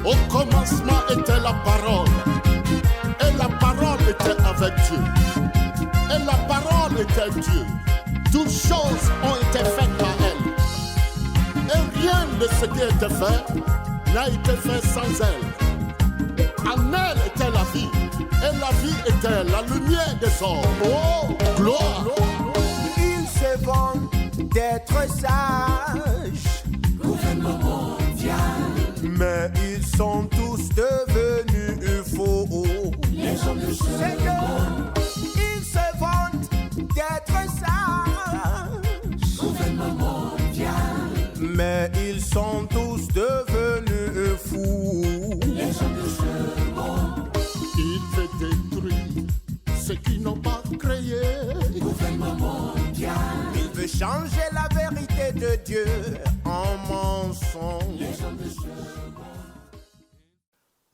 Au commencement était la parole, et la parole était avec Dieu, et la parole était Dieu. Toutes choses ont été faites par elle, et rien de ce qui a été fait n'a été fait sans elle. En elle était la vie, et la vie était la lumière des hommes. Oh, gloire! Ils se vantent d'être sages, Gouvernement mondial, mais ils sont tous devenus faux. les hommes de ce Seigneur, monde, ils se vantent d'être sages, gouvernement mondial, mais ils sont tous devenus fous. les hommes de ce monde, Il veut détruire ceux qui n'ont pas créé. gouvernement mondial, Il veut changer la vérité de Dieu en mensonge. les hommes de ce monde.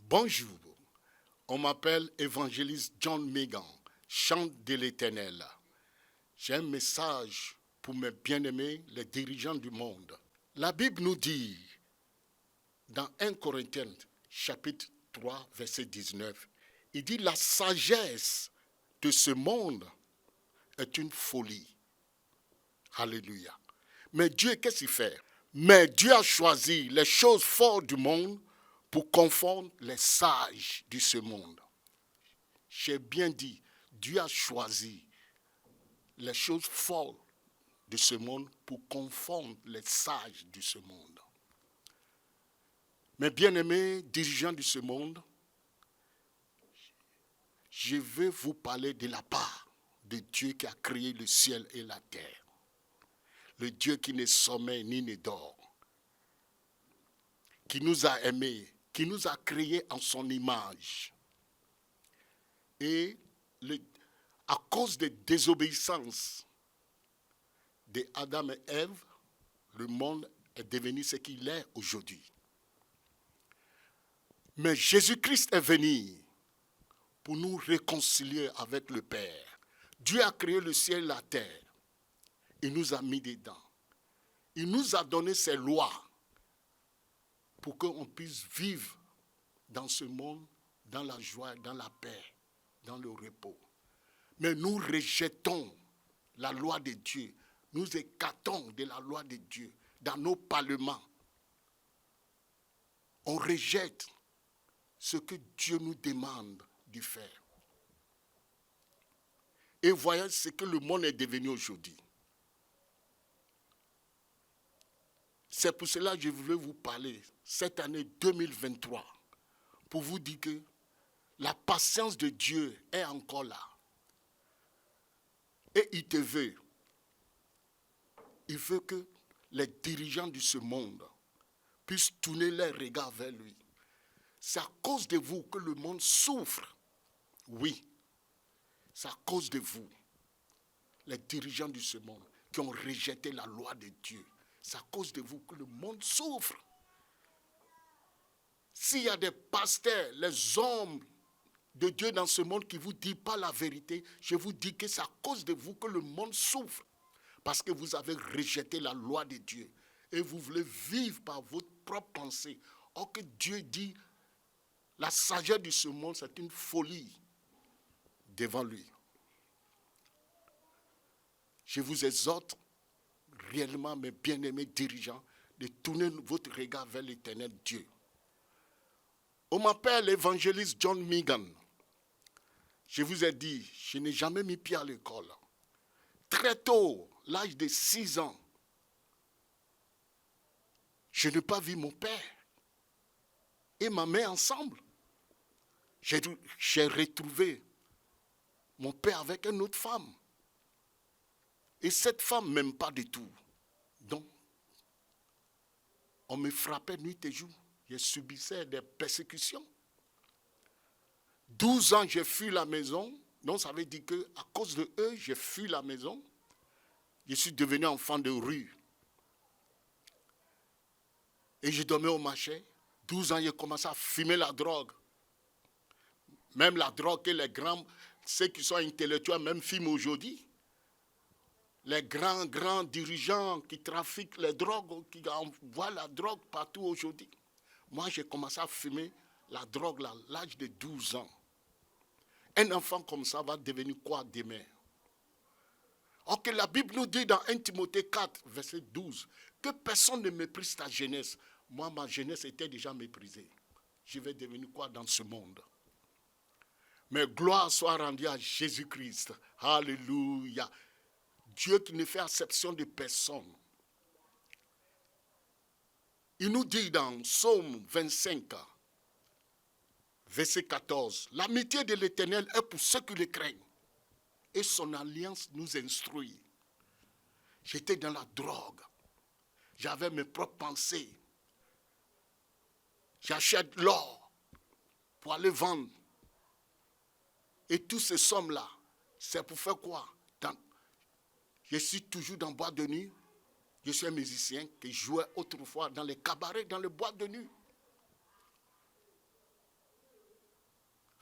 Bonjour, on m'appelle évangéliste John Megan, chante de l'Éternel. J'ai un message pour mes bien-aimés, les dirigeants du monde. La Bible nous dit, dans 1 Corinthiens, chapitre 3, verset 19, il dit « La sagesse de ce monde est une folie. » Alléluia. Mais Dieu, qu'est-ce qu'il fait? Mais Dieu a choisi les choses fortes du monde pour confondre les sages de ce monde. J'ai bien dit, Dieu a choisi les choses folles de ce monde pour confondre les sages de ce monde. Mes bien-aimés dirigeants de ce monde, je vais vous parler de la part de Dieu qui a créé le ciel et la terre. Le Dieu qui ne sommeille ni ne dort, qui nous a aimés, qui nous a créés en son image. Et à cause des désobéissances d'Adam et Ève, le monde est devenu ce qu'il est aujourd'hui. Mais Jésus-Christ est venu pour nous réconcilier avec le Père. Dieu a créé le ciel et la terre. Il nous a mis dedans. Il nous a donné ses lois pour qu'on puisse vivre dans ce monde, dans la joie, dans la paix, dans le repos. Mais nous rejetons la loi de Dieu. Nous écartons de la loi de Dieu dans nos parlements. On rejette ce que Dieu nous demande de faire. Et voyez ce que le monde est devenu aujourd'hui. C'est pour cela que je voulais vous parler cette année 2023 pour vous dire que la patience de Dieu est encore là. Et il te veut. Il veut que les dirigeants de ce monde puissent tourner leurs regards vers lui. C'est à cause de vous que le monde souffre. Oui, c'est à cause de vous, les dirigeants de ce monde, qui ont rejeté la loi de Dieu. C'est à cause de vous que le monde souffre. S'il y a des pasteurs, les hommes de Dieu dans ce monde qui ne vous disent pas la vérité, je vous dis que c'est à cause de vous que le monde souffre. Parce que vous avez rejeté la loi de Dieu. Et vous voulez vivre par votre propre pensée. Or que Dieu dit, la sagesse de ce monde, c'est une folie devant lui. Je vous exhorte réellement, mes bien-aimés dirigeants, de tourner votre regard vers l'Éternel Dieu. On m'appelle l'évangéliste John Megan. Je vous ai dit, je n'ai jamais mis pied à l'école. Très tôt, l'âge de 6 ans, je n'ai pas vu mon père et ma mère ensemble. J'ai retrouvé mon père avec une autre femme. Et cette femme ne m'aime pas du tout. Donc, on me frappait nuit et jour. Je subissais des persécutions. 12 ans, j'ai fui la maison. Donc, ça veut dire qu'à cause de eux, j'ai fui la maison. Je suis devenu enfant de rue. Et je dormais au marché. 12 ans, j'ai commencé à fumer la drogue. Même la drogue que les grands, ceux qui sont intellectuels, même fument aujourd'hui. les grands dirigeants qui trafiquent les drogues, qui envoient la drogue partout aujourd'hui. Moi, j'ai commencé à fumer la drogue là, à l'âge de 12 ans. Un enfant comme ça va devenir quoi demain? Ok, la Bible nous dit dans 1 Timothée 4, verset 12, que personne ne méprise ta jeunesse. Moi, ma jeunesse était déjà méprisée. Je vais devenir quoi dans ce monde? Mais gloire soit rendue à Jésus-Christ. Alléluia. Dieu qui ne fait acception de personne. Il nous dit dans Psaume 25, verset 14, l'amitié de l'Éternel est pour ceux qui le craignent. Et son alliance nous instruit. J'étais dans la drogue. J'avais mes propres pensées. J'achète l'or pour aller vendre. Et toutes ces sommes-là, c'est pour faire quoi? Je suis toujours dans le boîte de nuit. Je suis un musicien qui jouait autrefois dans les cabarets, dans les boîtes de nuit.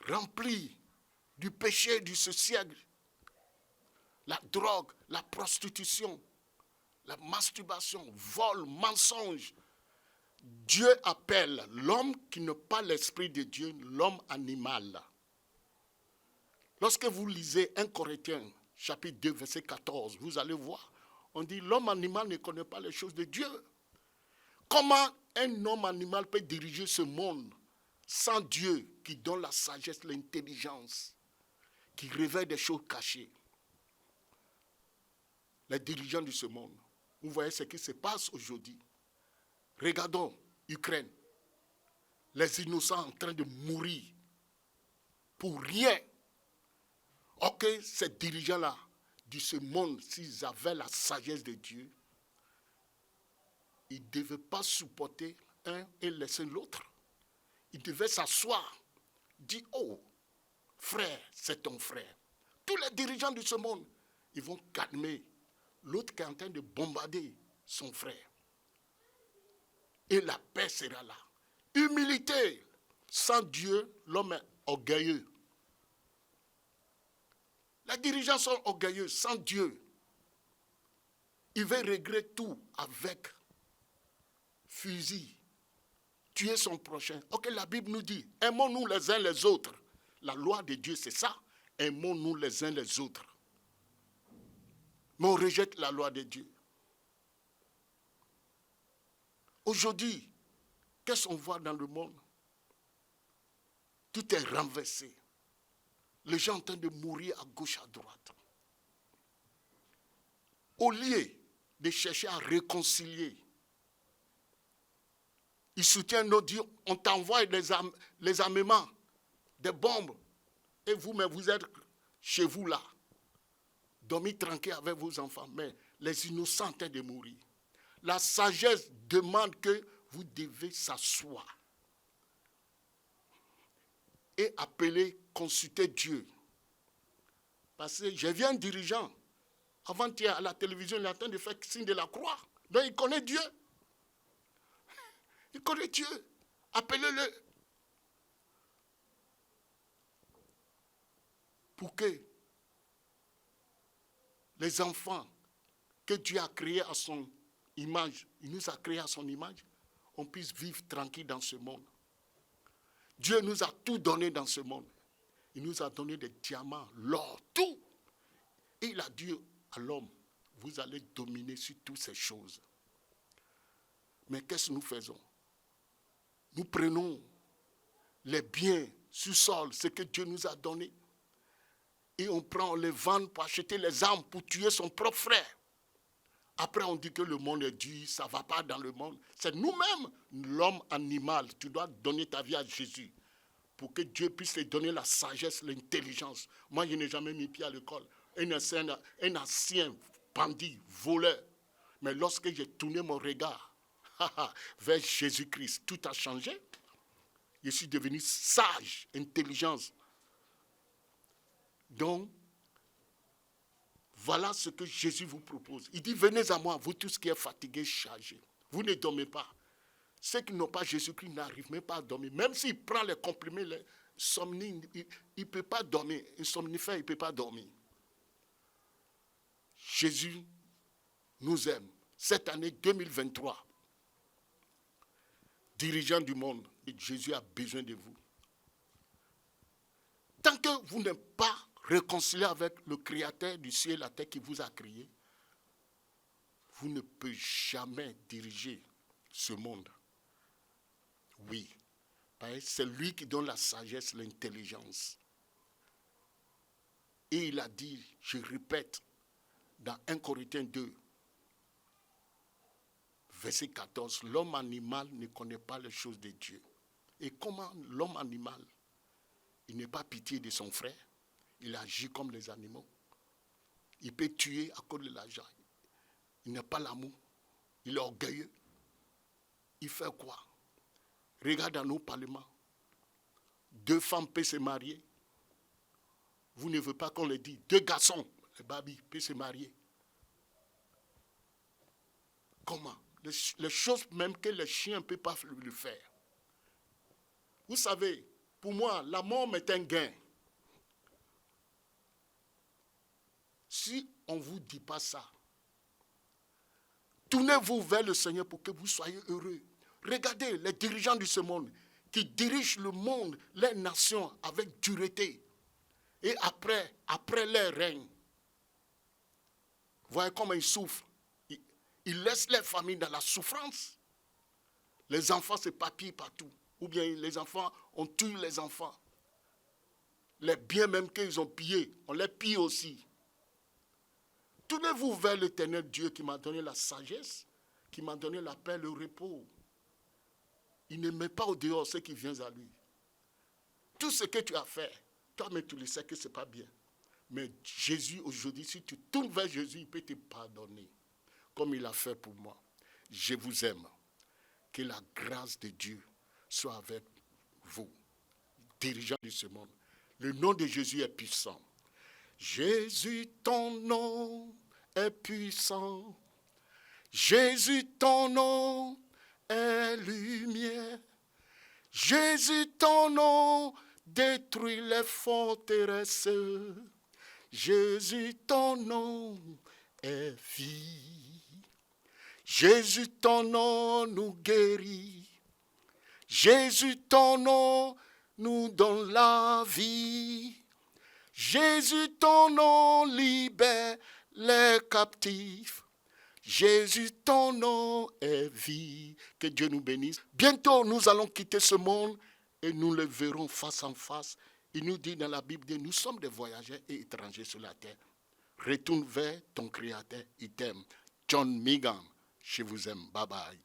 Rempli du péché de ce siècle. La drogue, la prostitution, la masturbation, vol, mensonge. Dieu appelle l'homme qui n'a pas l'esprit de Dieu, l'homme animal. Lorsque vous lisez 1 Corinthiens, chapitre 2, verset 14, vous allez voir, on dit l'homme animal ne connaît pas les choses de Dieu. Comment un homme animal peut diriger ce monde sans Dieu qui donne la sagesse, l'intelligence, qui révèle des choses cachées? Les dirigeants de ce monde, vous voyez ce qui se passe aujourd'hui. Regardons l'Ukraine, les innocents en train de mourir pour rien. Ok, ces dirigeants-là de ce monde, s'ils avaient la sagesse de Dieu, ils ne devaient pas supporter un et laisser l'autre. Ils devaient s'asseoir, dire, oh, frère, c'est ton frère. Tous les dirigeants de ce monde, ils vont calmer l'autre qui est en train de bombarder son frère. Et la paix sera là. Humilité. Sans Dieu, l'homme est orgueilleux. Les dirigeants sont orgueilleux. Sans Dieu, ils veulent régler tout avec fusil. Tuer son prochain. Ok, la Bible nous dit, aimons-nous les uns les autres. La loi de Dieu, c'est ça. Aimons-nous les uns les autres. Mais on rejette la loi de Dieu. Aujourd'hui, qu'est-ce qu'on voit dans le monde? Tout est renversé. Les gens sont en train de mourir à gauche, à droite. Au lieu de chercher à réconcilier, ils soutiennent nos dieux. On t'envoie les armements, des bombes. Et vous, mais vous êtes chez vous là. Dormez tranquille avec vos enfants. Mais les innocents sont en train de mourir. La sagesse demande que vous devez s'asseoir et appeler, consulter Dieu. Parce que j'ai vu un dirigeant, avant-hier à la télévision, il est en train de faire signe de la croix. Donc il connaît Dieu. Il connaît Dieu. Appelez-le. Pour que les enfants que Dieu a créés à son image, il nous a créés à son image, on puisse vivre tranquille dans ce monde. Dieu nous a tout donné dans ce monde. Il nous a donné des diamants, l'or, tout. Et il a dit à l'homme, vous allez dominer sur toutes ces choses. Mais qu'est-ce que nous faisons? Nous prenons les biens sous-sol, ce que Dieu nous a donné, et on les vend pour acheter les armes pour tuer son propre frère. Après, on dit que le monde est dur, ça ne va pas dans le monde. C'est nous-mêmes, l'homme animal. Tu dois donner ta vie à Jésus pour que Dieu puisse te donner la sagesse, l'intelligence. Moi, je n'ai jamais mis pied à l'école. Un ancien bandit, voleur. Mais lorsque j'ai tourné mon regard vers Jésus-Christ, tout a changé. Je suis devenu sage, intelligence. Donc, voilà ce que Jésus vous propose. Il dit, venez à moi, vous tous qui êtes fatigués, chargés. Vous ne dormez pas. Ceux qui n'ont pas Jésus-Christ n'arrivent même pas à dormir. Même s'il prend les comprimés, les somnifères, il ne peut pas dormir. Un somnifère, il ne peut pas dormir. Jésus nous aime. Cette année 2023, dirigeants du monde, Jésus a besoin de vous. Tant que vous n'êtes pas réconcilié avec le Créateur du ciel et de la terre qui vous a créé, vous ne pouvez jamais diriger ce monde. Oui, c'est lui qui donne la sagesse, l'intelligence. Et il a dit, je répète, dans 1 Corinthiens 2, verset 14, l'homme animal ne connaît pas les choses de Dieu. Et comment l'homme animal, il n'a pas pitié de son frère, il agit comme les animaux. Il peut tuer à cause de l'argent. Il n'a pas l'amour, il est orgueilleux. Il fait quoi? Regarde dans nos parlements. 2 femmes peuvent se marier. Vous ne voulez pas qu'on le dise. 2 garçons, les babis, peuvent se marier. Comment? Les choses même que les chiens ne peuvent pas le faire. Vous savez, pour moi, la mort est un gain. Si on ne vous dit pas ça, tournez-vous vers le Seigneur pour que vous soyez heureux. Regardez les dirigeants de ce monde qui dirigent le monde, les nations avec dureté. Et après leur règne, voyez comment ils souffrent. Ils laissent les familles dans la souffrance. Les enfants s'éparpillent partout. Ou bien les enfants, on tue les enfants. Les biens même qu'ils ont pillés, on les pille aussi. Tournez-vous vers l'Éternel Dieu qui m'a donné la sagesse, qui m'a donné la paix, le repos. Il ne met pas au dehors ce qui vient à lui. Tout ce que tu as fait, toi-même tu le sais que ce n'est pas bien. Mais Jésus aujourd'hui, si tu tournes vers Jésus, il peut te pardonner. Comme il a fait pour moi. Je vous aime. Que la grâce de Dieu soit avec vous, dirigeants de ce monde. Le nom de Jésus est puissant. Jésus, ton nom est puissant. Jésus, ton nom est lumière. Jésus, ton nom détruit les forteresses. Jésus, ton nom est vie. Jésus, ton nom nous guérit. Jésus, ton nom nous donne la vie. Jésus, ton nom libère les captifs. Jésus, ton nom est vie. Que Dieu nous bénisse. Bientôt, nous allons quitter ce monde et nous le verrons face en face. Il nous dit dans la Bible, nous sommes des voyageurs et étrangers sur la terre. Retourne vers ton Créateur, il t'aime. John Megan, je vous aime. Bye bye.